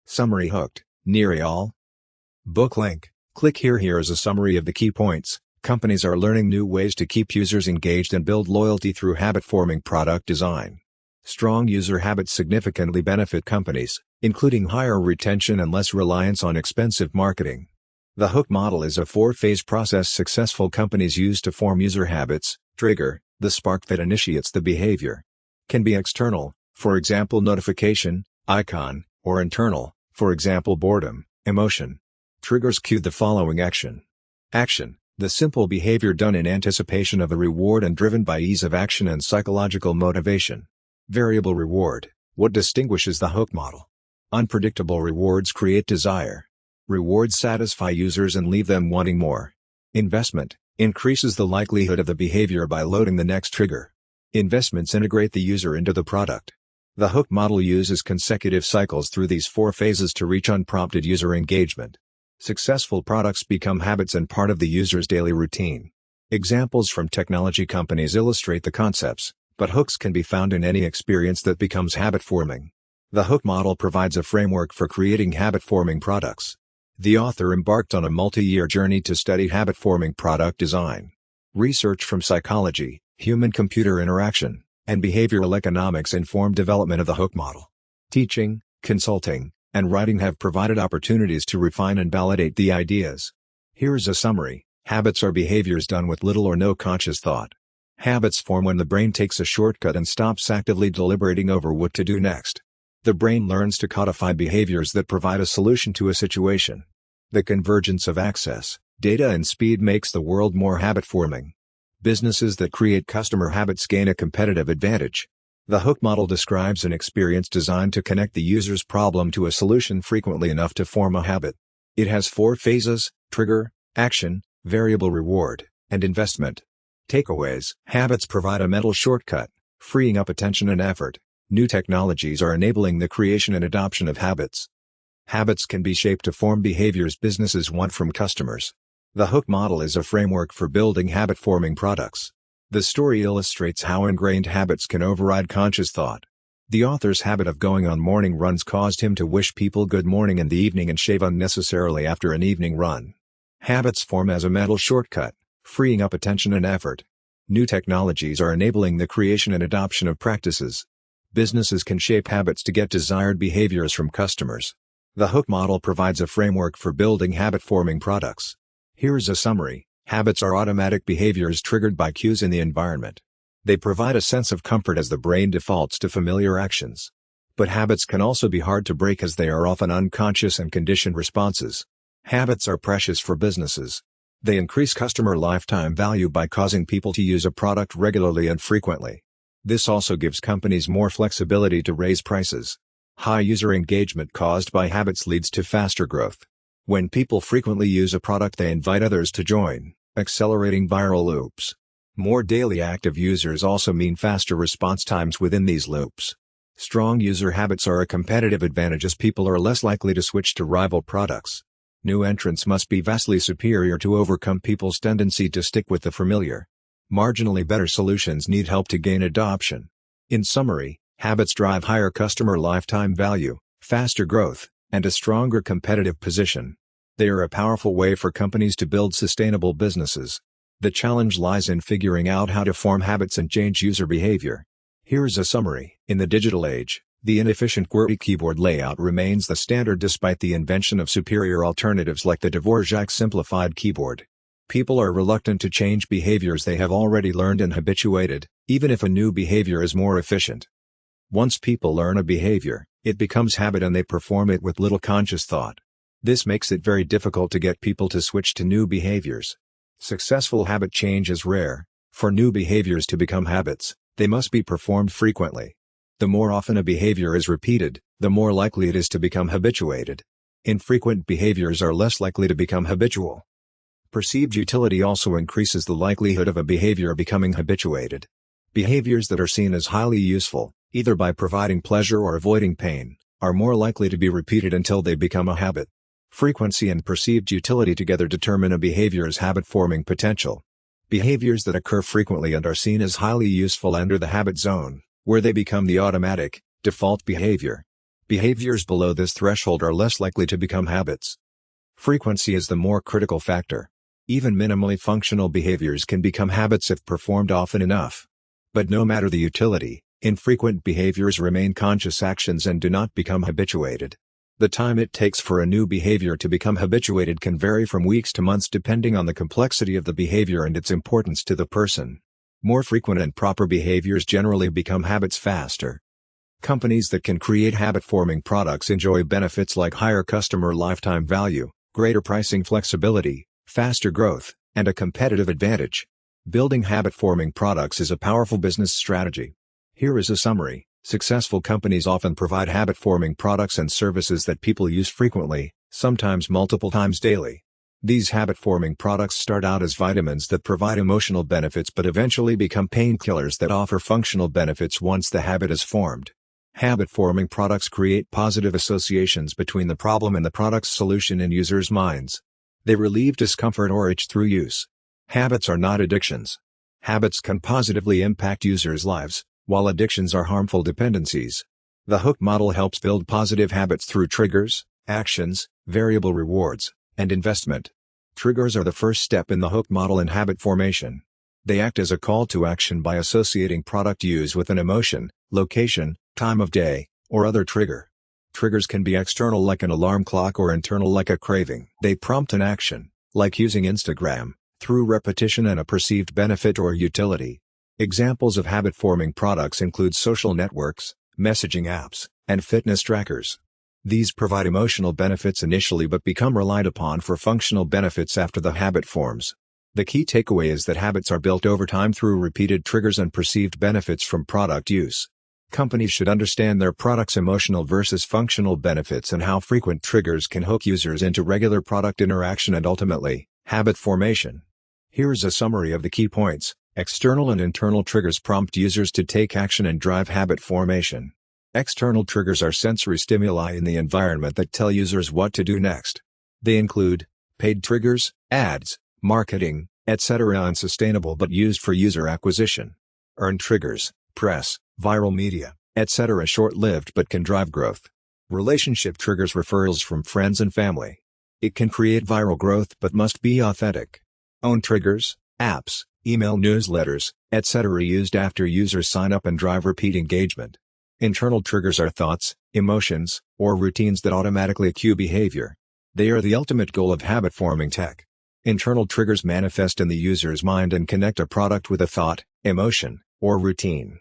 Summary hooked, near Eyal. Book link. Click here. Here is a summary of the key points. Companies are learning new ways to keep users engaged and build loyalty through habit-forming product design. Strong user habits significantly benefit companies, including higher retention and less reliance on expensive marketing. The hook model is a four-phase process successful companies use to form user habits. Trigger, the spark that initiates the behavior. Can be external, for example notification, icon, or internal, for example boredom, emotion. Triggers cue the following action. Action, the simple behavior done in anticipation of a reward and driven by ease of action and psychological motivation. Variable reward, what distinguishes the hook model. Unpredictable rewards create desire. Rewards satisfy users and leave them wanting more. Investment, increases the likelihood of the behavior by loading the next trigger. Investments integrate the user into the product. The hook model uses consecutive cycles through these four phases to reach unprompted user engagement. Successful products become habits and part of the user's daily routine. Examples from technology companies illustrate the concepts, but hooks can be found in any experience that becomes habit-forming. The hook model provides a framework for creating habit-forming products. The author embarked on a multi-year journey to study habit-forming product design. Research from psychology, human-computer interaction, and behavioral economics informed development of the hook model. Teaching, consulting, and writing have provided opportunities to refine and validate the ideas. Here's a summary. Habits are behaviors done with little or no conscious thought. Habits form when the brain takes a shortcut and stops actively deliberating over what to do next. The brain learns to codify behaviors that provide a solution to a situation. The convergence of access, data and speed makes the world more habit-forming. Businesses that create customer habits gain a competitive advantage. The hook model describes an experience designed to connect the user's problem to a solution frequently enough to form a habit. It has four phases: trigger, action, variable reward, and investment. Takeaways: habits provide a mental shortcut, freeing up attention and effort. New technologies are enabling the creation and adoption of habits. Habits can be shaped to form behaviors businesses want from customers. The hook model is a framework for building habit-forming products. The story illustrates how ingrained habits can override conscious thought. The author's habit of going on morning runs caused him to wish people good morning in the evening and shave unnecessarily after an evening run. Habits form as a mental shortcut, freeing up attention and effort. New technologies are enabling the creation and adoption of practices. Businesses can shape habits to get desired behaviors from customers. The hook model provides a framework for building habit-forming products. Here's a summary. Habits are automatic behaviors triggered by cues in the environment. They provide a sense of comfort as the brain defaults to familiar actions. But habits can also be hard to break as they are often unconscious and conditioned responses. Habits are precious for businesses. They increase customer lifetime value by causing people to use a product regularly and frequently. This also gives companies more flexibility to raise prices. High user engagement caused by habits leads to faster growth. When people frequently use a product, they invite others to join, accelerating viral loops. More daily active users also mean faster response times within these loops. Strong user habits are a competitive advantage as people are less likely to switch to rival products. New entrants must be vastly superior to overcome people's tendency to stick with the familiar. Marginally better solutions need help to gain adoption. In summary, habits drive higher customer lifetime value, faster growth, and a stronger competitive position. They are a powerful way for companies to build sustainable businesses. The challenge lies in figuring out how to form habits and change user behavior. Here's a summary. In the digital age, the inefficient QWERTY keyboard layout remains the standard despite the invention of superior alternatives like the Dvorak simplified keyboard. People are reluctant to change behaviors they have already learned and habituated, even if a new behavior is more efficient. Once people learn a behavior, it becomes habit and they perform it with little conscious thought. This makes it very difficult to get people to switch to new behaviors. Successful habit change is rare. For new behaviors to become habits, they must be performed frequently. The more often a behavior is repeated, the more likely it is to become habituated. Infrequent behaviors are less likely to become habitual. Perceived utility also increases the likelihood of a behavior becoming habituated. Behaviors that are seen as highly useful, either by providing pleasure or avoiding pain, are more likely to be repeated until they become a habit. Frequency and perceived utility together determine a behavior's habit-forming potential. Behaviors that occur frequently and are seen as highly useful enter the habit zone, where they become the automatic, default behavior. Behaviors below this threshold are less likely to become habits. Frequency is the more critical factor. Even minimally functional behaviors can become habits if performed often enough. But no matter the utility, infrequent behaviors remain conscious actions and do not become habituated. The time it takes for a new behavior to become habituated can vary from weeks to months depending on the complexity of the behavior and its importance to the person. More frequent and proper behaviors generally become habits faster. Companies that can create habit-forming products enjoy benefits like higher customer lifetime value, greater pricing flexibility, faster growth, and a competitive advantage. Building habit-forming products is a powerful business strategy. Here is a summary. Successful companies often provide habit-forming products and services that people use frequently, sometimes multiple times daily. These habit-forming products start out as vitamins that provide emotional benefits but eventually become painkillers that offer functional benefits once the habit is formed. Habit-forming products create positive associations between the problem and the product's solution in users' minds. They relieve discomfort or itch through use. Habits are not addictions. Habits can positively impact users' lives, while addictions are harmful dependencies. The hook model helps build positive habits through triggers, actions, variable rewards, and investment. Triggers are the first step in the hook model in habit formation. They act as a call to action by associating product use with an emotion, location, time of day, or other trigger. Triggers can be external like an alarm clock or internal like a craving. They prompt an action, like using Instagram, through repetition and a perceived benefit or utility. Examples of habit-forming products include social networks, messaging apps, and fitness trackers. These provide emotional benefits initially but become relied upon for functional benefits after the habit forms. The key takeaway is that habits are built over time through repeated triggers and perceived benefits from product use. Companies should understand their product's emotional versus functional benefits and how frequent triggers can hook users into regular product interaction and ultimately, habit formation. Here is a summary of the key points. External and internal triggers prompt users to take action and drive habit formation. External triggers are sensory stimuli in the environment that tell users what to do next. They include paid triggers, ads, marketing, etc. unsustainable but used for user acquisition. Earned triggers, press, viral media, etc. short-lived but can drive growth. Relationship triggers referrals from friends and family. It can create viral growth but must be authentic. Own triggers, apps, email newsletters, etc. used after users sign up and drive repeat engagement. Internal triggers are thoughts, emotions, or routines that automatically cue behavior. They are the ultimate goal of habit-forming tech. Internal triggers manifest in the user's mind and connect a product with a thought, emotion, or routine.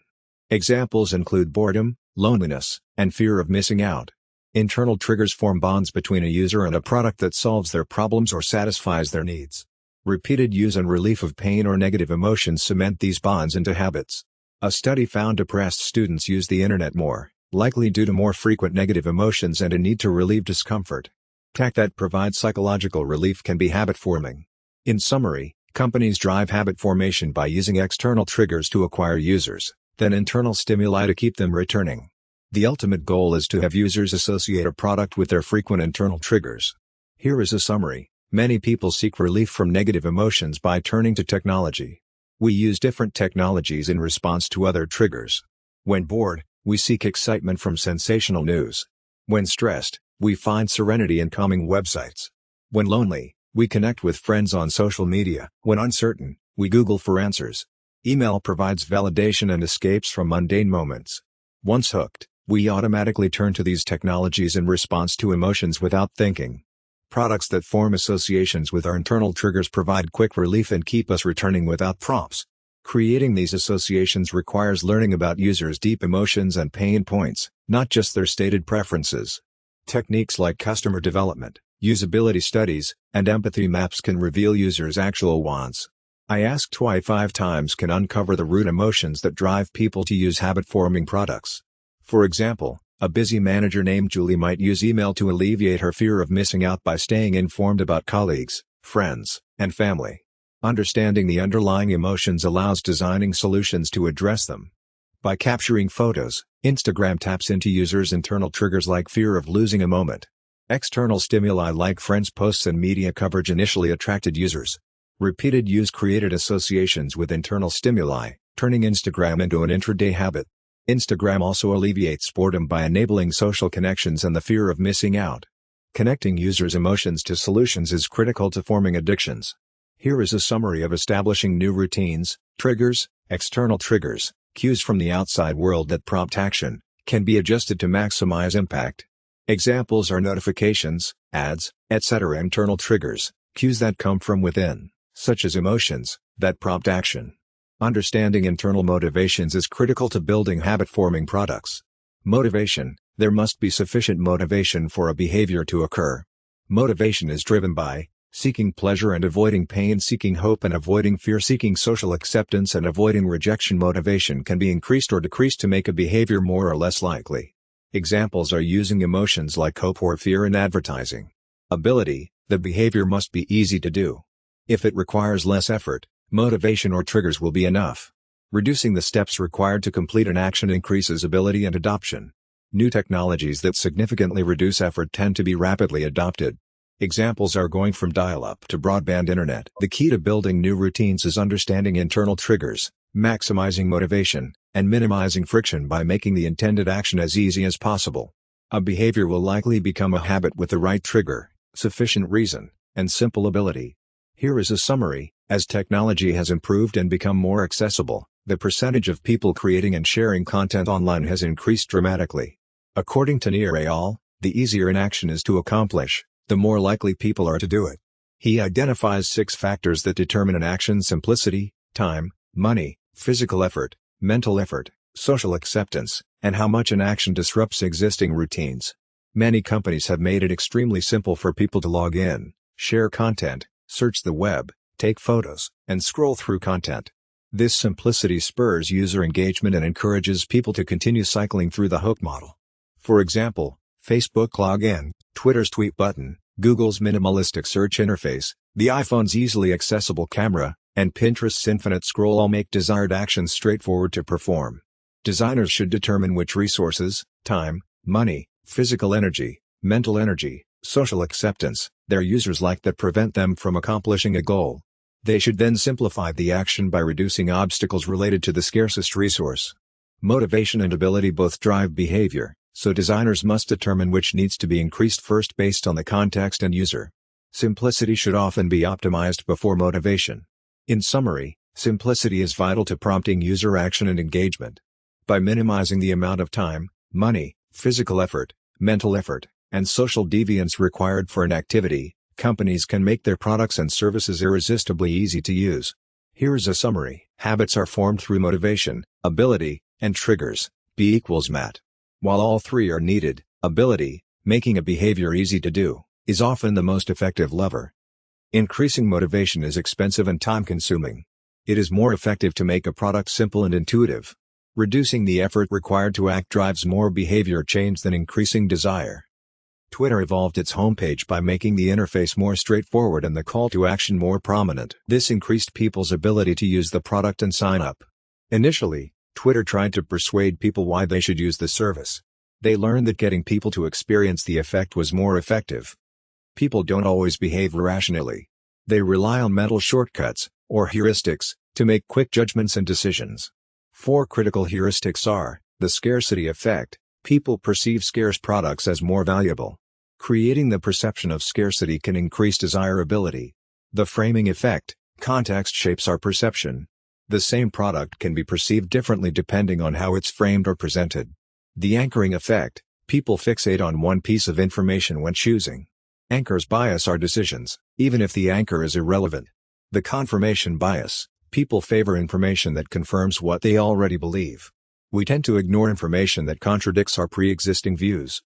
Examples include boredom, loneliness, and fear of missing out. Internal triggers form bonds between a user and a product that solves their problems or satisfies their needs. Repeated use and relief of pain or negative emotions cement these bonds into habits. A study found depressed students use the internet more, likely due to more frequent negative emotions and a need to relieve discomfort. Tech that provides psychological relief can be habit-forming. In summary, companies drive habit formation by using external triggers to acquire users, then internal stimuli to keep them returning. The ultimate goal is to have users associate a product with their frequent internal triggers. Here is a summary. Many people seek relief from negative emotions by turning to technology. We use different technologies in response to other triggers. When bored, we seek excitement from sensational news. When stressed, we find serenity in calming websites. When lonely, we connect with friends on social media. When uncertain, we Google for answers. Email provides validation and escapes from mundane moments. Once hooked, we automatically turn to these technologies in response to emotions without thinking. Products that form associations with our internal triggers provide quick relief and keep us returning without prompts. Creating these associations requires learning about users' deep emotions and pain points, not just their stated preferences. Techniques like customer development, usability studies, and empathy maps can reveal users' actual wants. I Asked Why 5 times can uncover the root emotions that drive people to use habit-forming products. For example, a busy manager named Julie might use email to alleviate her fear of missing out by staying informed about colleagues, friends, and family. Understanding the underlying emotions allows designing solutions to address them. By capturing photos, Instagram taps into users' internal triggers like fear of losing a moment. External stimuli like friends' posts and media coverage initially attracted users. Repeated use created associations with internal stimuli, turning Instagram into an intraday habit. Instagram also alleviates boredom by enabling social connections and the fear of missing out. Connecting users' emotions to solutions is critical to forming addictions. Here is a summary of establishing new routines. Triggers. External triggers, cues from the outside world that prompt action, can be adjusted to maximize impact. Examples are notifications, ads, etc. Internal triggers, cues that come from within, such as emotions, that prompt action. Understanding internal motivations is critical to building habit-forming products. Motivation. There must be sufficient motivation for a behavior to occur. Motivation is driven by seeking pleasure and avoiding pain, seeking hope and avoiding fear, seeking social acceptance and avoiding rejection. Motivation can be increased or decreased to make a behavior more or less likely. Examples are using emotions like hope or fear in advertising. Ability. The behavior must be easy to do. If it requires less effort, motivation or triggers will be enough. Reducing the steps required to complete an action increases ability and adoption. New technologies that significantly reduce effort tend to be rapidly adopted. Examples are going from dial-up to broadband internet. The key to building new routines is understanding internal triggers, maximizing motivation, and minimizing friction by making the intended action as easy as possible. A behavior will likely become a habit with the right trigger, sufficient reason, and simple ability. Here is a summary. As technology has improved and become more accessible, the percentage of people creating and sharing content online has increased dramatically. According to Eyal, the easier an action is to accomplish, the more likely people are to do it. He identifies 6 factors that determine an action's simplicity: time, money, physical effort, mental effort, social acceptance, and how much an action disrupts existing routines. Many companies have made it extremely simple for people to log in, share content, search the web, take photos, and scroll through content. This simplicity spurs user engagement and encourages people to continue cycling through the hook model. For example, Facebook login, Twitter's tweet button, Google's minimalistic search interface, the iPhone's easily accessible camera, and Pinterest's infinite scroll all make desired actions straightforward to perform. Designers should determine which resources, time, money, physical energy, mental energy, social acceptance, their users like that prevent them from accomplishing a goal. They should then simplify the action by reducing obstacles related to the scarcest resource. Motivation and ability both drive behavior, so designers must determine which needs to be increased first based on the context and user. Simplicity should often be optimized before motivation. In summary, simplicity is vital to prompting user action and engagement. By minimizing the amount of time, money, physical effort, mental effort, and social deviance required for an activity, companies can make their products and services irresistibly easy to use. Here is a summary. Habits are formed through motivation, ability, and triggers. B equals MAT. While all 3 are needed, ability, making a behavior easy to do, is often the most effective lever. Increasing motivation is expensive and time-consuming. It is more effective to make a product simple and intuitive. Reducing the effort required to act drives more behavior change than increasing desire. Twitter evolved its homepage by making the interface more straightforward and the call to action more prominent. This increased people's ability to use the product and sign up. Initially, Twitter tried to persuade people why they should use the service. They learned that getting people to experience the effect was more effective. People don't always behave rationally. They rely on mental shortcuts, or heuristics, to make quick judgments and decisions. 4 critical heuristics are: the scarcity effect. People perceive scarce products as more valuable. Creating the perception of scarcity can increase desirability. The framing effect. Context shapes our perception. The same product can be perceived differently depending on how it's framed or presented. The anchoring effect. People fixate on one piece of information when choosing. Anchors bias our decisions, even if the anchor is irrelevant. The confirmation bias. People favor information that confirms what they already believe. We tend to ignore information that contradicts our pre-existing views.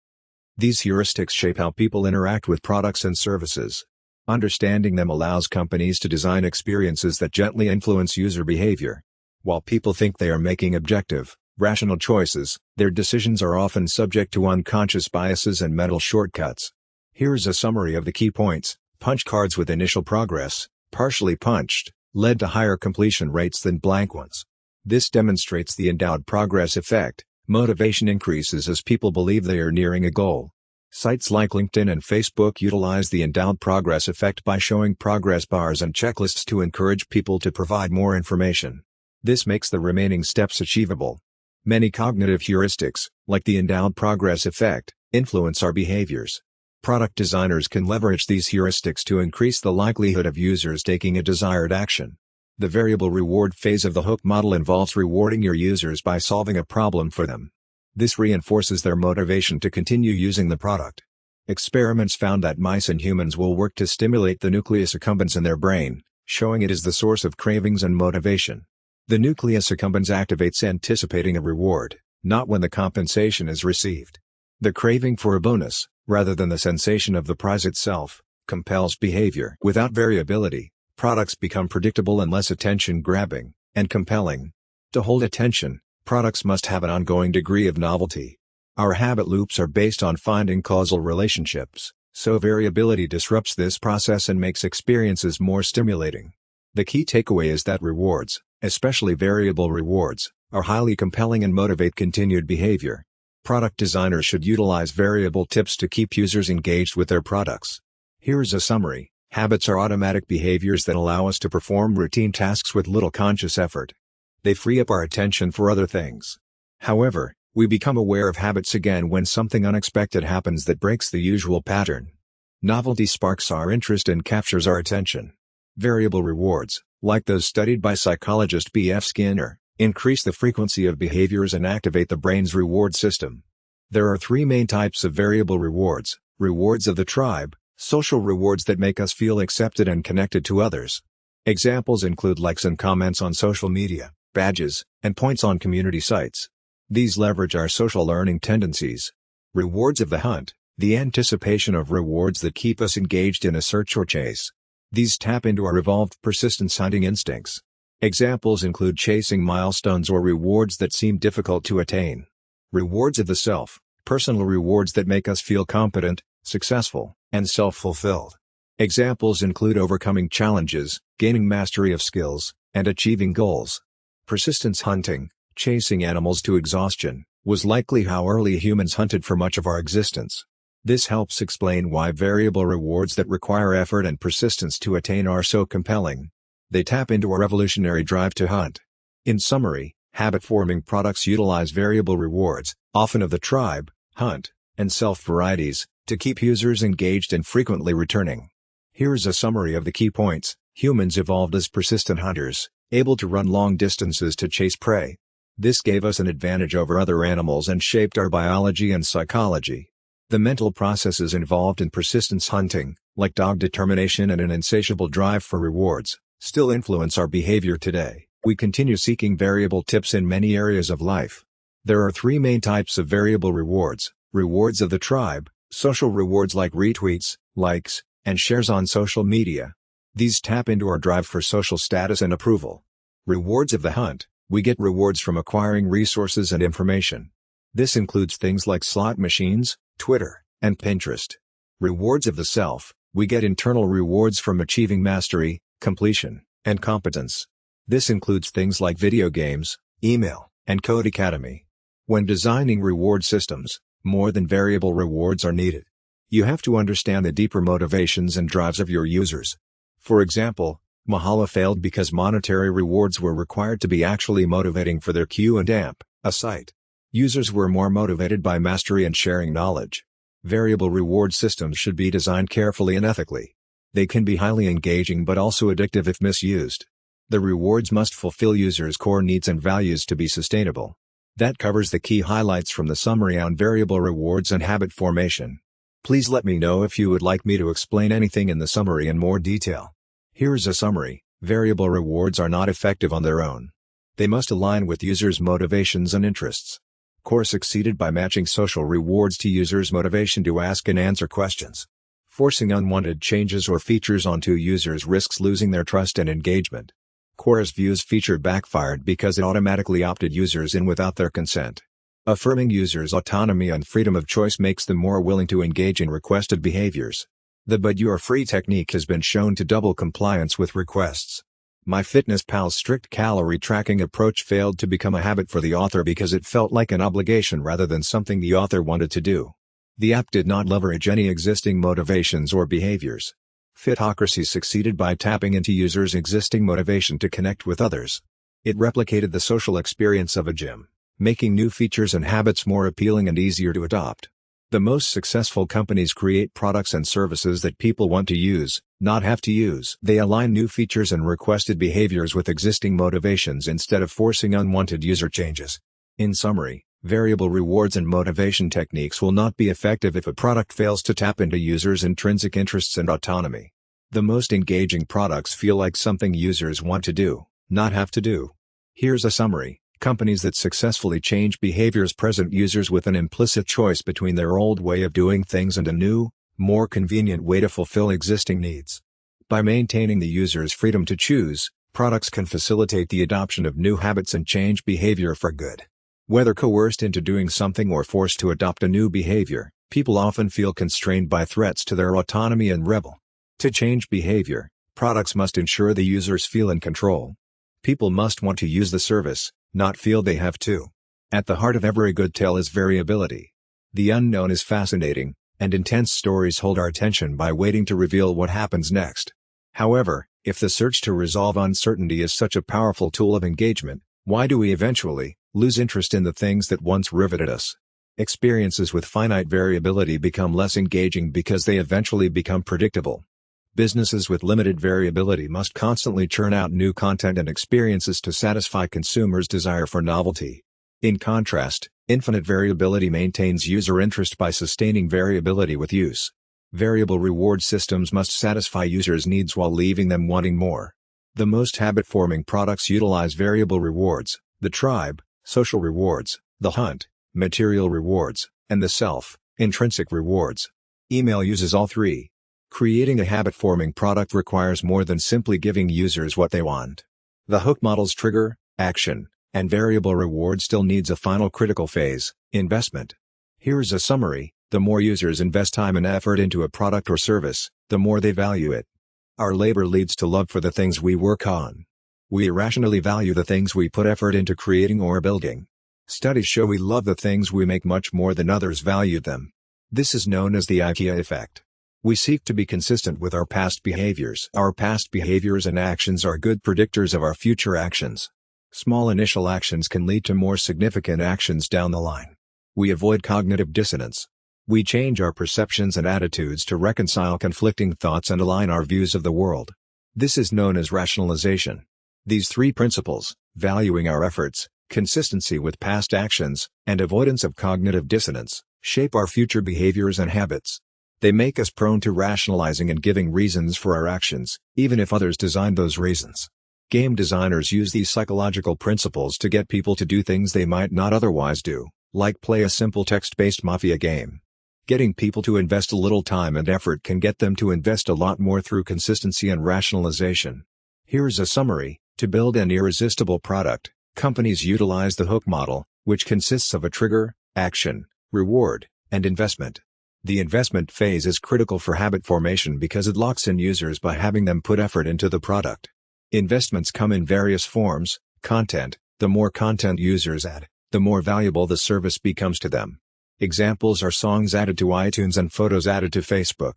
These heuristics shape how people interact with products and services. Understanding them allows companies to design experiences that gently influence user behavior. While people think they are making objective, rational choices, their decisions are often subject to unconscious biases and mental shortcuts. Here is a summary of the key points. Punch cards with initial progress, partially punched, led to higher completion rates than blank ones. This demonstrates the endowed progress effect. Motivation increases as people believe they are nearing a goal. Sites like LinkedIn and Facebook utilize the endowed progress effect by showing progress bars and checklists to encourage people to provide more information. This makes the remaining steps achievable. Many cognitive heuristics, like the endowed progress effect, influence our behaviors. Product designers can leverage these heuristics to increase the likelihood of users taking a desired action. The variable reward phase of the hook model involves rewarding your users by solving a problem for them. This reinforces their motivation to continue using the product. Experiments found that mice and humans will work to stimulate the nucleus accumbens in their brain, showing it is the source of cravings and motivation. The nucleus accumbens activates anticipating a reward, not when the compensation is received. The craving for a bonus, rather than the sensation of the prize itself, compels behavior. Without variability, products become predictable and less attention-grabbing and compelling. To hold attention, products must have an ongoing degree of novelty. Our habit loops are based on finding causal relationships, so variability disrupts this process and makes experiences more stimulating. The key takeaway is that rewards, especially variable rewards, are highly compelling and motivate continued behavior. Product designers should utilize variable tips to keep users engaged with their products. Here's a summary. Habits are automatic behaviors that allow us to perform routine tasks with little conscious effort. They free up our attention for other things. However, we become aware of habits again when something unexpected happens that breaks the usual pattern. Novelty sparks our interest and captures our attention. Variable rewards, like those studied by psychologist B.F. Skinner, increase the frequency of behaviors and activate the brain's reward system. There are three main types of variable rewards: rewards of the tribe, social rewards that make us feel accepted and connected to others. Examples include likes and comments on social media, badges, and points on community sites. These leverage our social learning tendencies. Rewards of the hunt, the anticipation of rewards that keep us engaged in a search or chase. These tap into our evolved persistence hunting instincts. Examples include chasing milestones or rewards that seem difficult to attain. Rewards of the self, personal rewards that make us feel competent, successful, and self-fulfilled. Examples include overcoming challenges, gaining mastery of skills, and achieving goals. Persistence hunting, chasing animals to exhaustion, was likely how early humans hunted for much of our existence. This helps explain why variable rewards that require effort and persistence to attain are so compelling. They tap into our evolutionary drive to hunt. In summary, habit-forming products utilize variable rewards, often of the tribe, hunt, and self varieties, to keep users engaged and frequently returning. Here's a summary of the key points. Humans evolved as persistent hunters, able to run long distances to chase prey. This gave us an advantage over other animals and shaped our biology and psychology. The mental processes involved in persistence hunting, like dogged determination and an insatiable drive for rewards, still influence our behavior today. We continue seeking variable tips in many areas of life. There are three main types of variable rewards: rewards of the tribe, social rewards like retweets, likes, and shares on social media. These tap into our drive for social status and approval. Rewards of the hunt, we get rewards from acquiring resources and information. This includes things like slot machines, Twitter, and Pinterest. Rewards of the self, we get internal rewards from achieving mastery, completion, and competence. This includes things like video games, email, and Code Academy. When designing reward systems, more than variable rewards are needed. You have to understand the deeper motivations and drives of your users. For example, Mahalo failed because monetary rewards were required to be actually motivating for their Q&Amp, a site. Users were more motivated by mastery and sharing knowledge. Variable reward systems should be designed carefully and ethically. They can be highly engaging but also addictive if misused. The rewards must fulfill users' core needs and values to be sustainable. That covers the key highlights from the summary on variable rewards and habit formation. Please let me know if you would like me to explain anything in the summary in more detail. Here's a summary. Variable rewards are not effective on their own. They must align with users' motivations and interests. Core succeeded by matching social rewards to users' motivation to ask and answer questions. Forcing unwanted changes or features onto users risks losing their trust and engagement. Core's views feature backfired because it automatically opted users in without their consent. Affirming users' autonomy and freedom of choice makes them more willing to engage in requested behaviors. The "but you are free" technique has been shown to double compliance with requests. MyFitnessPal's strict calorie tracking approach failed to become a habit for the author because it felt like an obligation rather than something the author wanted to do. The app did not leverage any existing motivations or behaviors. Fitocracy succeeded by tapping into users' existing motivation to connect with others. It replicated the social experience of a gym, making new features and habits more appealing and easier to adopt. The most successful companies create products and services that people want to use, not have to use. They align new features and requested behaviors with existing motivations instead of forcing unwanted user changes. In summary, variable rewards and motivation techniques will not be effective if a product fails to tap into users' intrinsic interests and autonomy. The most engaging products feel like something users want to do, not have to do. Here's a summary. Companies that successfully change behaviors present users with an implicit choice between their old way of doing things and a new, more convenient way to fulfill existing needs. By maintaining the user's freedom to choose, products can facilitate the adoption of new habits and change behavior for good. Whether coerced into doing something or forced to adopt a new behavior, people often feel constrained by threats to their autonomy and rebel. To change behavior, products must ensure the users feel in control. People must want to use the service, not feel they have to. At the heart of every good tale is variability. The unknown is fascinating, and intense stories hold our attention by waiting to reveal what happens next. However, if the search to resolve uncertainty is such a powerful tool of engagement, why do we eventually lose interest in the things that once riveted us? Experiences with finite variability become less engaging because they eventually become predictable. Businesses with limited variability must constantly churn out new content and experiences to satisfy consumers' desire for novelty. In contrast, infinite variability maintains user interest by sustaining variability with use. Variable reward systems must satisfy users' needs while leaving them wanting more. The most habit-forming products utilize variable rewards: the tribe, social rewards, the hunt, material rewards, and the self, intrinsic rewards. Email uses all three. Creating a habit-forming product requires more than simply giving users what they want. The hook model's trigger, action, and variable reward still needs a final critical phase: investment. Here's a summary. The more users invest time and effort into a product or service, the more they value it. Our labor leads to love for the things we work on. We irrationally value the things we put effort into creating or building. Studies show we love the things we make much more than others value them. This is known as the IKEA effect. We seek to be consistent with our past behaviors. Our past behaviors and actions are good predictors of our future actions. Small initial actions can lead to more significant actions down the line. We avoid cognitive dissonance. We change our perceptions and attitudes to reconcile conflicting thoughts and align our views of the world. This is known as rationalization. These three principles, valuing our efforts, consistency with past actions, and avoidance of cognitive dissonance, shape our future behaviors and habits. They make us prone to rationalizing and giving reasons for our actions, even if others designed those reasons. Game designers use these psychological principles to get people to do things they might not otherwise do, like play a simple text-based mafia game. Getting people to invest a little time and effort can get them to invest a lot more through consistency and rationalization. Here's a summary. To build an irresistible product, companies utilize the hook model, which consists of a trigger, action, reward, and investment. The investment phase is critical for habit formation because it locks in users by having them put effort into the product. Investments come in various forms. Content: the more content users add, the more valuable the service becomes to them. Examples are songs added to iTunes and photos added to Facebook.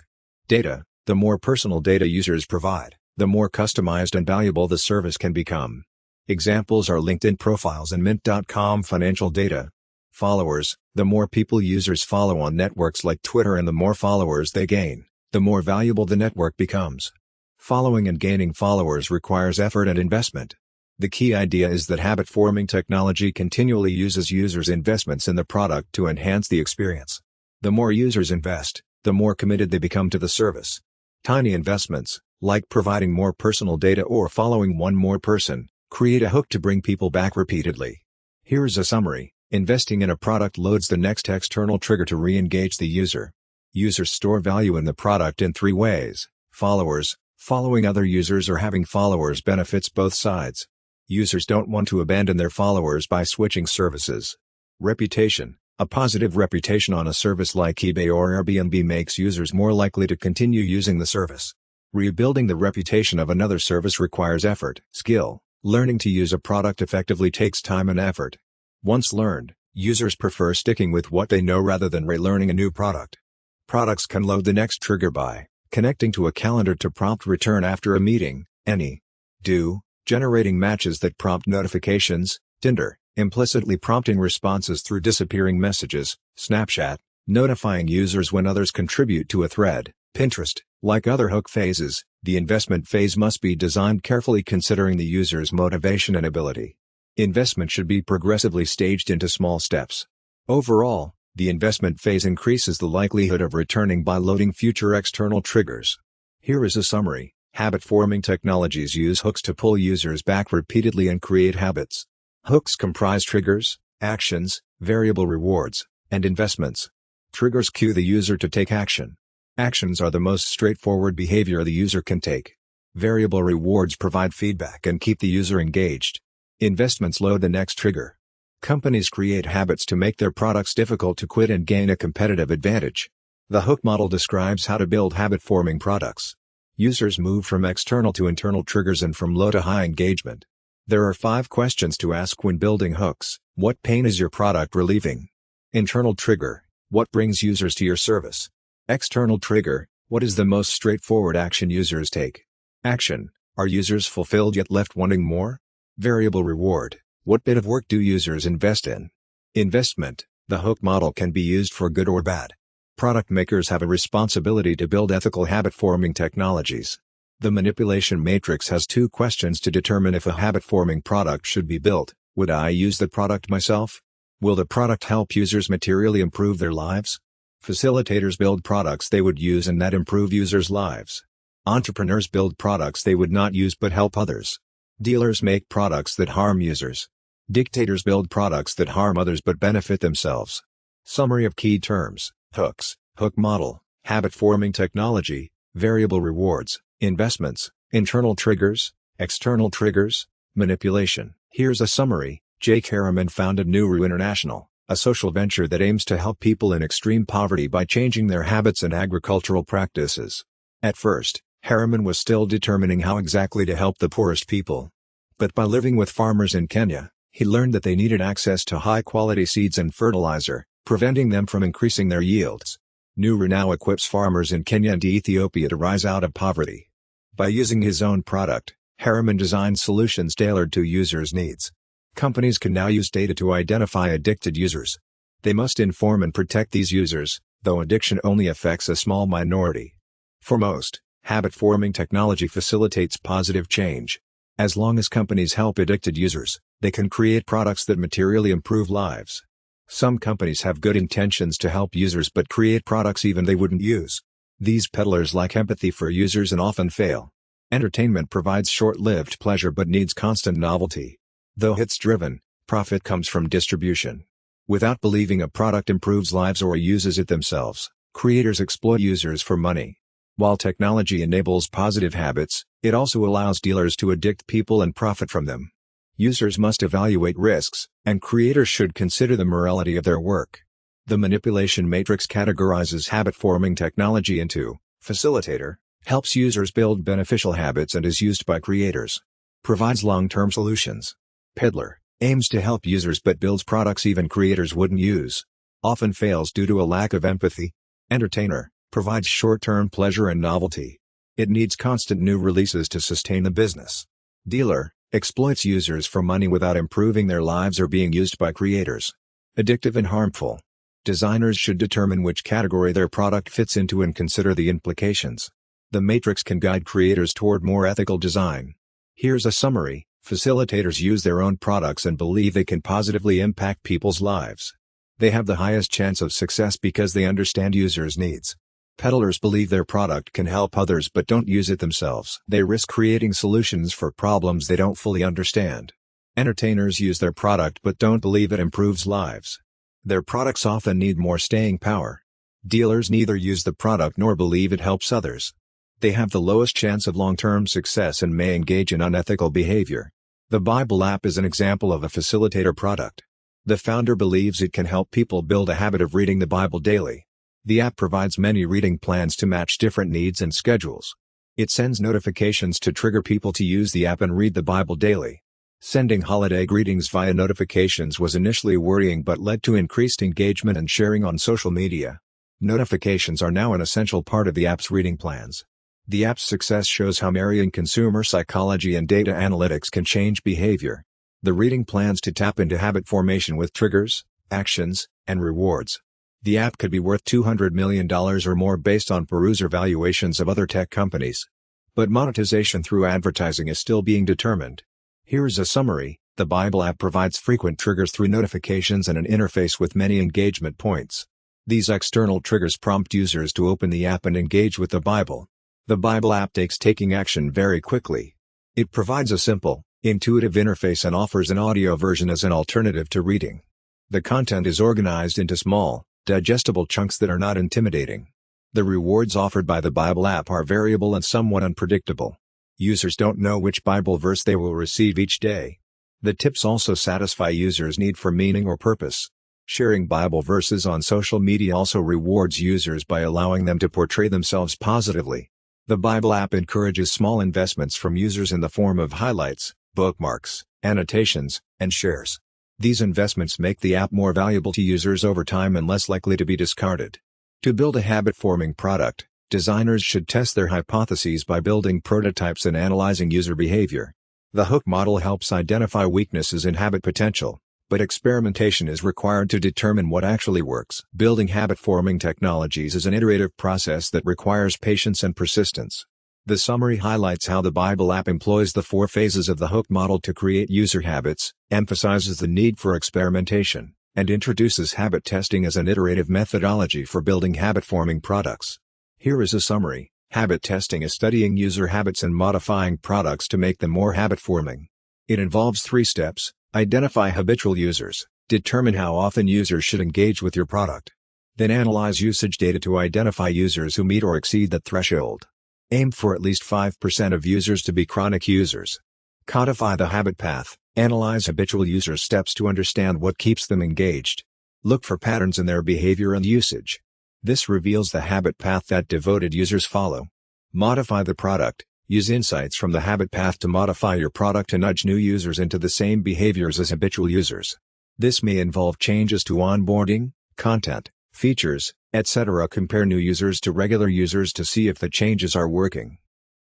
Data: the more personal data users provide, the more customized and valuable the service can become. Examples are LinkedIn profiles and Mint.com financial data. Followers: the more people users follow on networks like Twitter and the more followers they gain, the more valuable the network becomes. Following and gaining followers requires effort and investment. The key idea is that habit-forming technology continually uses users' investments in the product to enhance the experience. The more users invest, the more committed they become to the service. Tiny investments, like providing more personal data or following one more person, create a hook to bring people back repeatedly. Here's a summary. Investing in a product loads the next external trigger to re-engage the user. Users store value in the product in three ways: followers, following other users, or having followers benefits both sides. Users don't want to abandon their followers by switching services. Reputation: a positive reputation on a service like eBay or Airbnb makes users more likely to continue using the service. Rebuilding the reputation of another service requires effort. Skill: learning to use a product effectively takes time and effort. Once learned, users prefer sticking with what they know rather than relearning a new product. Products can load the next trigger by connecting to a calendar to prompt return after a meeting, generating matches that prompt notifications, Tinder, implicitly prompting responses through disappearing messages, Snapchat, notifying users when others contribute to a thread, Pinterest. Like other hook phases, the investment phase must be designed carefully considering the user's motivation and ability. Investment should be progressively staged into small steps. Overall, the investment phase increases the likelihood of returning by loading future external triggers. Here is a summary. Habit-forming technologies use hooks to pull users back repeatedly and create habits. Hooks comprise triggers, actions, variable rewards, and investments. Triggers cue the user to take action. Actions are the most straightforward behavior the user can take. Variable rewards provide feedback and keep the user engaged. Investments load the next trigger. Companies create habits to make their products difficult to quit and gain a competitive advantage. The hook model describes how to build habit-forming products. Users move from external to internal triggers and from low to high engagement. There are 5 questions to ask when building hooks. What pain is your product relieving? Internal trigger. What brings users to your service? External trigger. What is the most straightforward action users take? Action. Are users fulfilled yet left wanting more? Variable reward. What bit of work do users invest in? Investment. The hook model can be used for good or bad. Product makers have a responsibility to build ethical habit-forming technologies. The manipulation matrix has 2 questions to determine if a habit-forming product should be built. Would I use the product myself? Will the product help users materially improve their lives? Facilitators build products they would use and that improve users' lives. Entrepreneurs build products they would not use but help others. Dealers make products that harm users. Dictators build products that harm others but benefit themselves. Summary of key terms: hooks, hook model, habit-forming technology, variable rewards, investments, internal triggers, external triggers, manipulation. Here's a summary. Jake Harriman founded Nuru International, a social venture that aims to help people in extreme poverty by changing their habits and agricultural practices. At first, Harriman was still determining how exactly to help the poorest people. But by living with farmers in Kenya, he learned that they needed access to high-quality seeds and fertilizer, preventing them from increasing their yields. Nuru now equips farmers in Kenya and Ethiopia to rise out of poverty. By using his own product, Harriman designed solutions tailored to users' needs. Companies can now use data to identify addicted users. They must inform and protect these users, though addiction only affects a small minority. For most, habit-forming technology facilitates positive change. As long as companies help addicted users, they can create products that materially improve lives. Some companies have good intentions to help users but create products even they wouldn't use. These peddlers lack empathy for users and often fail. Entertainment provides short-lived pleasure but needs constant novelty. Though hits-driven, profit comes from distribution. Without believing a product improves lives or uses it themselves, creators exploit users for money. While technology enables positive habits, it also allows dealers to addict people and profit from them. Users must evaluate risks, and creators should consider the morality of their work. The manipulation matrix categorizes habit-forming technology into facilitator, helps users build beneficial habits and is used by creators. Provides long-term solutions. Peddler, aims to help users but builds products even creators wouldn't use. Often fails due to a lack of empathy. Entertainer, provides short-term pleasure and novelty. It needs constant new releases to sustain the business. Dealer, exploits users for money without improving their lives or being used by creators. Addictive and harmful. Designers should determine which category their product fits into and consider the implications. The matrix can guide creators toward more ethical design. Here's a summary. Facilitators use their own products and believe they can positively impact people's lives. They have the highest chance of success because they understand users' needs. Peddlers believe their product can help others but don't use it themselves. They risk creating solutions for problems they don't fully understand. Entertainers use their product but don't believe it improves lives. Their products often need more staying power. Dealers neither use the product nor believe it helps others. They have the lowest chance of long-term success and may engage in unethical behavior. The Bible app is an example of a facilitator product. The founder believes it can help people build a habit of reading the Bible daily. The app provides many reading plans to match different needs and schedules. It sends notifications to trigger people to use the app and read the Bible daily. Sending holiday greetings via notifications was initially worrying but led to increased engagement and sharing on social media. Notifications are now an essential part of the app's reading plans. The app's success shows how marrying consumer psychology and data analytics can change behavior. The reading plans to tap into habit formation with triggers, actions, and rewards. The app could be worth $200 million or more based on peruser valuations of other tech companies. But monetization through advertising is still being determined. Here's a summary. The Bible app provides frequent triggers through notifications and an interface with many engagement points. These external triggers prompt users to open the app and engage with the Bible. The Bible app takes taking action very quickly. It provides a simple, intuitive interface and offers an audio version as an alternative to reading. The content is organized into small, digestible chunks that are not intimidating. The rewards offered by the Bible app are variable and somewhat unpredictable. Users don't know which Bible verse they will receive each day. The tips also satisfy users' need for meaning or purpose. Sharing Bible verses on social media also rewards users by allowing them to portray themselves positively. The Bible app encourages small investments from users in the form of highlights, bookmarks, annotations, and shares. These investments make the app more valuable to users over time and less likely to be discarded. To build a habit-forming product, designers should test their hypotheses by building prototypes and analyzing user behavior. The hook model helps identify weaknesses in habit potential, but experimentation is required to determine what actually works. Building habit-forming technologies is an iterative process that requires patience and persistence. The summary highlights how the Bible app employs the 4 phases of the hook model to create user habits, emphasizes the need for experimentation, and introduces habit testing as an iterative methodology for building habit-forming products. Here is a summary. Habit testing is studying user habits and modifying products to make them more habit-forming. It involves 3 steps. Identify habitual users. Determine how often users should engage with your product. Then analyze usage data to identify users who meet or exceed that threshold. Aim for at least 5% of users to be chronic users. Codify the habit path. Analyze habitual user steps to understand what keeps them engaged. Look for patterns in their behavior and usage. This reveals the habit path that devoted users follow. Modify the product. Use insights from the habit path to modify your product to nudge new users into the same behaviors as habitual users. This may involve changes to onboarding, content, features, etc. Compare new users to regular users to see if the changes are working.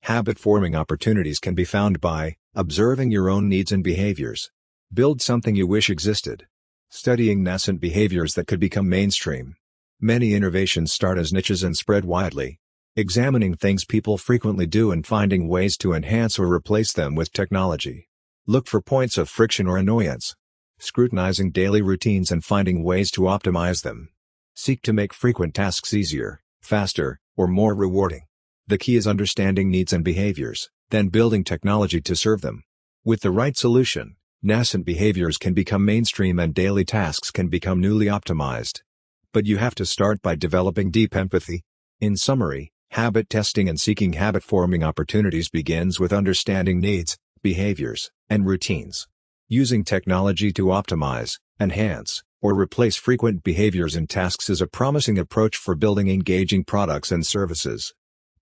Habit-forming opportunities can be found by observing your own needs and behaviors. Build something you wish existed. Studying nascent behaviors that could become mainstream. Many innovations start as niches and spread widely. Examining things people frequently do and finding ways to enhance or replace them with technology. Look for points of friction or annoyance. Scrutinizing daily routines and finding ways to optimize them. Seek to make frequent tasks easier, faster, or more rewarding. The key is understanding needs and behaviors, then building technology to serve them. With the right solution, nascent behaviors can become mainstream and daily tasks can become newly optimized. But you have to start by developing deep empathy. In summary, habit testing and seeking habit-forming opportunities begins with understanding needs, behaviors, and routines. Using technology to optimize, enhance, or replace frequent behaviors and tasks is a promising approach for building engaging products and services.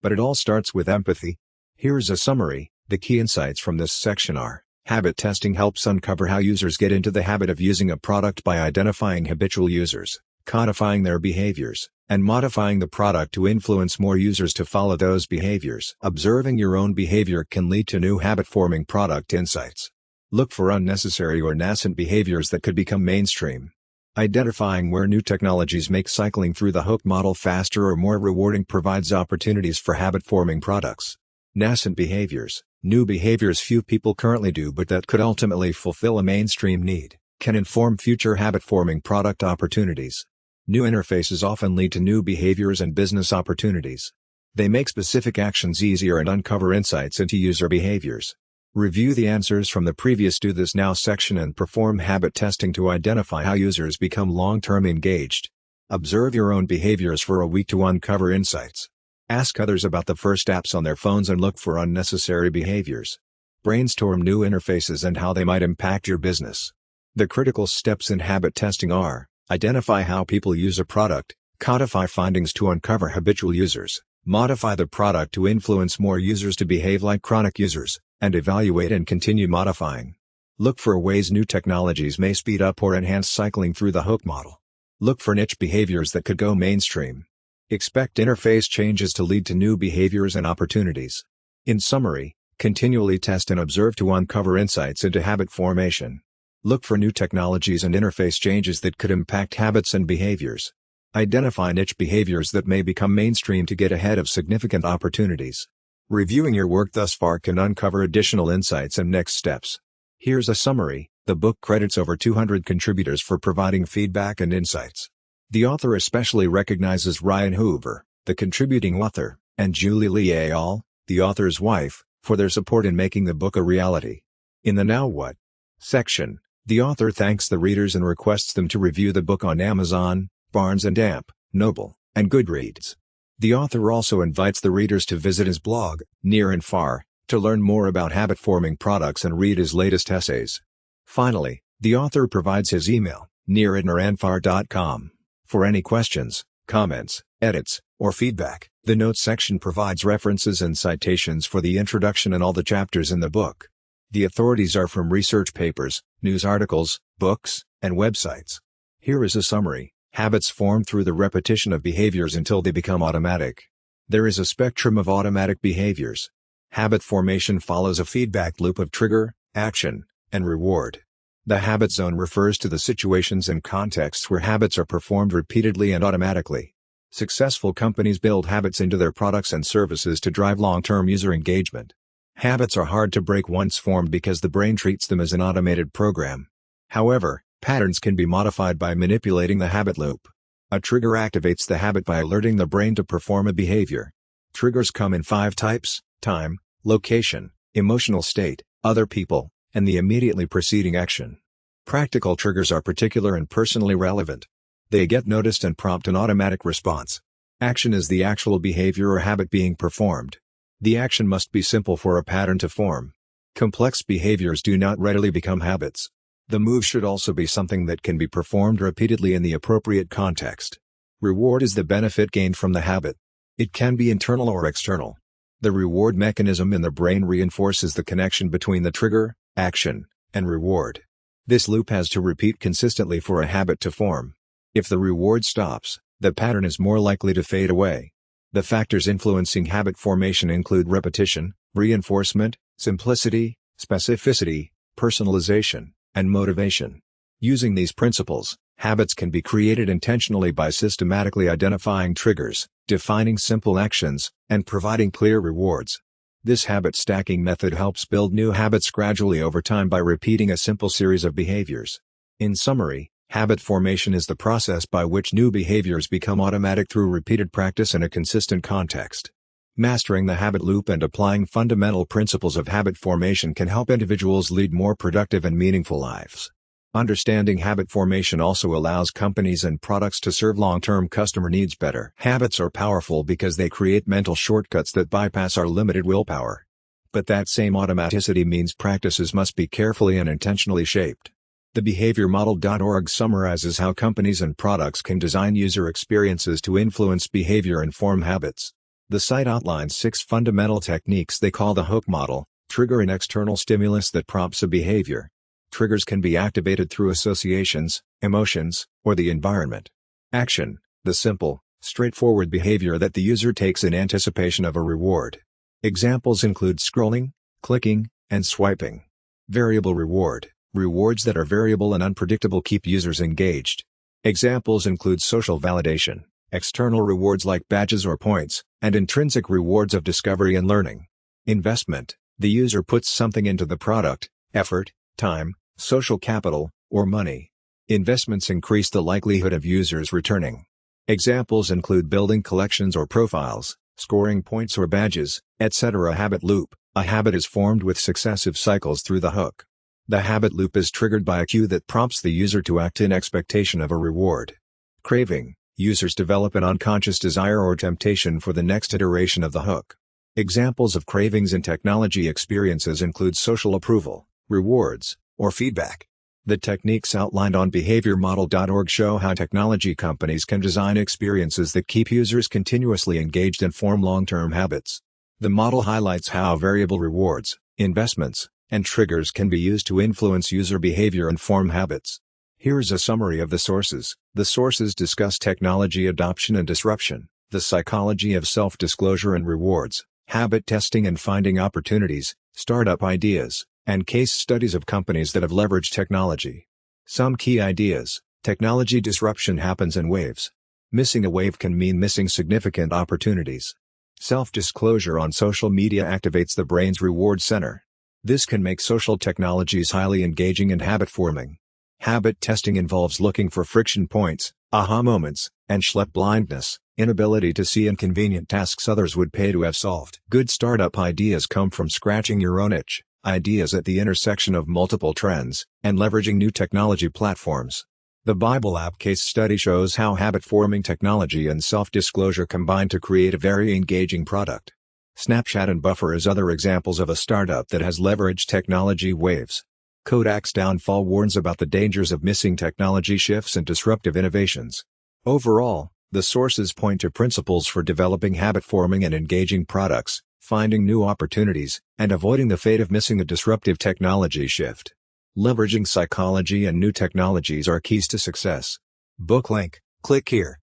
But it all starts with empathy. Here's a summary. The key insights from this section are: habit testing helps uncover how users get into the habit of using a product by identifying habitual users, codifying their behaviors, and modifying the product to influence more users to follow those behaviors. Observing your own behavior can lead to new habit-forming product insights. Look for unnecessary or nascent behaviors that could become mainstream. Identifying where new technologies make cycling through the hook model faster or more rewarding provides opportunities for habit-forming products. Nascent behaviors, new behaviors few people currently do but that could ultimately fulfill a mainstream need, can inform future habit-forming product opportunities. New interfaces often lead to new behaviors and business opportunities. They make specific actions easier and uncover insights into user behaviors. Review the answers from the previous Do This Now section and perform habit testing to identify how users become long-term engaged. Observe your own behaviors for a week to uncover insights. Ask others about the first apps on their phones and look for unnecessary behaviors. Brainstorm new interfaces and how they might impact your business. The critical steps in habit testing are: identify how people use a product, codify findings to uncover habitual users, modify the product to influence more users to behave like chronic users, and evaluate and continue modifying. Look for ways new technologies may speed up or enhance cycling through the hook model. Look for niche behaviors that could go mainstream. Expect interface changes to lead to new behaviors and opportunities. In summary, continually test and observe to uncover insights into habit formation. Look for new technologies and interface changes that could impact habits and behaviors. Identify niche behaviors that may become mainstream to get ahead of significant opportunities. Reviewing your work thus far can uncover additional insights and next steps. Here's a summary. The book credits over 200 contributors for providing feedback and insights. The author especially recognizes Ryan Hoover, the contributing author, and Julie Lee Eyal, the author's wife, for their support in making the book a reality. In the Now What? Section, the author thanks the readers and requests them to review the book on Amazon, Barnes & Noble, and Goodreads. The author also invites the readers to visit his blog, Near and Far, to learn more about habit-forming products and read his latest essays. Finally, the author provides his email, near@nearandfar.com, for any questions, comments, edits, or feedback. The notes section provides references and citations for the introduction and all the chapters in the book. The authorities are from research papers, news articles, books, and websites. Here is a summary. Habits form through the repetition of behaviors until they become automatic. There is a spectrum of automatic behaviors. Habit formation follows a feedback loop of trigger, action, and reward. The habit zone refers to the situations and contexts where habits are performed repeatedly and automatically. Successful companies build habits into their products and services to drive long-term user engagement. Habits are hard to break once formed because the brain treats them as an automated program. However, patterns can be modified by manipulating the habit loop. A trigger activates the habit by alerting the brain to perform a behavior. Triggers come in 5 types: time, location, emotional state, other people, and the immediately preceding action. Practical triggers are particular and personally relevant. They get noticed and prompt an automatic response. Action is the actual behavior or habit being performed. The action must be simple for a pattern to form. Complex behaviors do not readily become habits. The move should also be something that can be performed repeatedly in the appropriate context. Reward is the benefit gained from the habit. It can be internal or external. The reward mechanism in the brain reinforces the connection between the trigger, action, and reward. This loop has to repeat consistently for a habit to form. If the reward stops, the pattern is more likely to fade away. The factors influencing habit formation include repetition, reinforcement, simplicity, specificity, personalization, and motivation. Using these principles, habits can be created intentionally by systematically identifying triggers, defining simple actions, and providing clear rewards. This habit stacking method helps build new habits gradually over time by repeating a simple series of behaviors. In summary, habit formation is the process by which new behaviors become automatic through repeated practice in a consistent context. Mastering the habit loop and applying fundamental principles of habit formation can help individuals lead more productive and meaningful lives. Understanding habit formation also allows companies and products to serve long-term customer needs better. Habits are powerful because they create mental shortcuts that bypass our limited willpower. But that same automaticity means practices must be carefully and intentionally shaped. The behaviormodel.org summarizes how companies and products can design user experiences to influence behavior and form habits. The site outlines 6 fundamental techniques they call the hook model: trigger an external stimulus that prompts a behavior. Triggers can be activated through associations, emotions, or the environment. Action, the simple, straightforward behavior that the user takes in anticipation of a reward. Examples include scrolling, clicking, and swiping. Variable reward, rewards that are variable and unpredictable keep users engaged. Examples include social validation, external rewards like badges or points, and intrinsic rewards of discovery and learning. Investment, the user puts something into the product, effort, time, social capital, or money. Investments increase the likelihood of users returning. Examples include building collections or profiles, scoring points or badges, etc. Habit loop, a habit is formed with successive cycles through the hook. The habit loop is triggered by a cue that prompts the user to act in expectation of a reward. Craving, users develop an unconscious desire or temptation for the next iteration of the hook. Examples of cravings in technology experiences include social approval, rewards, or feedback. The techniques outlined on behaviormodel.org show how technology companies can design experiences that keep users continuously engaged and form long-term habits. The model highlights how variable rewards, investments, and triggers can be used to influence user behavior and form habits. Here's a summary of the sources. The sources discuss technology adoption and disruption, the psychology of self-disclosure and rewards, habit testing and finding opportunities, startup ideas, and case studies of companies that have leveraged technology. Some key ideas: technology disruption happens in waves. Missing a wave can mean missing significant opportunities. Self-disclosure on social media activates the brain's reward center. This can make social technologies highly engaging and habit-forming. Habit testing involves looking for friction points, aha moments, and schlep blindness, inability to see inconvenient tasks others would pay to have solved. Good startup ideas come from scratching your own itch, ideas at the intersection of multiple trends, and leveraging new technology platforms. The Bible app case study shows how habit-forming technology and self-disclosure combine to create a very engaging product. Snapchat and Buffer is other examples of a startup that has leveraged technology waves. Kodak's downfall warns about the dangers of missing technology shifts and disruptive innovations. Overall, the sources point to principles for developing habit-forming and engaging products, finding new opportunities, and avoiding the fate of missing a disruptive technology shift. Leveraging psychology and new technologies are keys to success. Book link, click here.